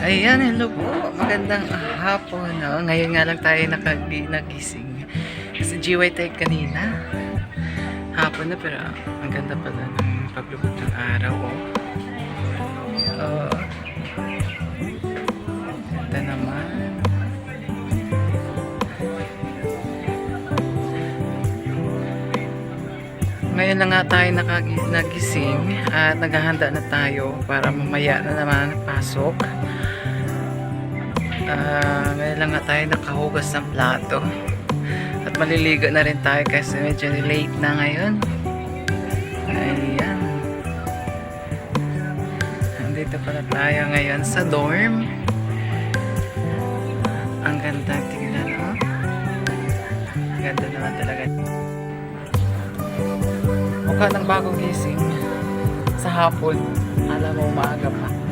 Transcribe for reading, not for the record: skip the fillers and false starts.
Ayan, hello po. Magandang hapon. No? Ngayon nga lang tayo nagising. Kasi GY tayo kanina. Hapon na pero ang ganda pala ng paglubog ng araw. Oh. Uh, Ganda naman. Ngayon lang nga tayo nagising at naghahanda na tayo para mamaya na naman pasok. Ngayon lang nga tayo nakahugas ng plato at maliligo na rin tayo kasi medyo late na ngayon. Ayan, nandito pala tayo ngayon sa dorm. Ang ganda, tingnan, oh. Ganda naman talaga. Mukha ng bagong gising sa hapon. Alam mo, umaga pa.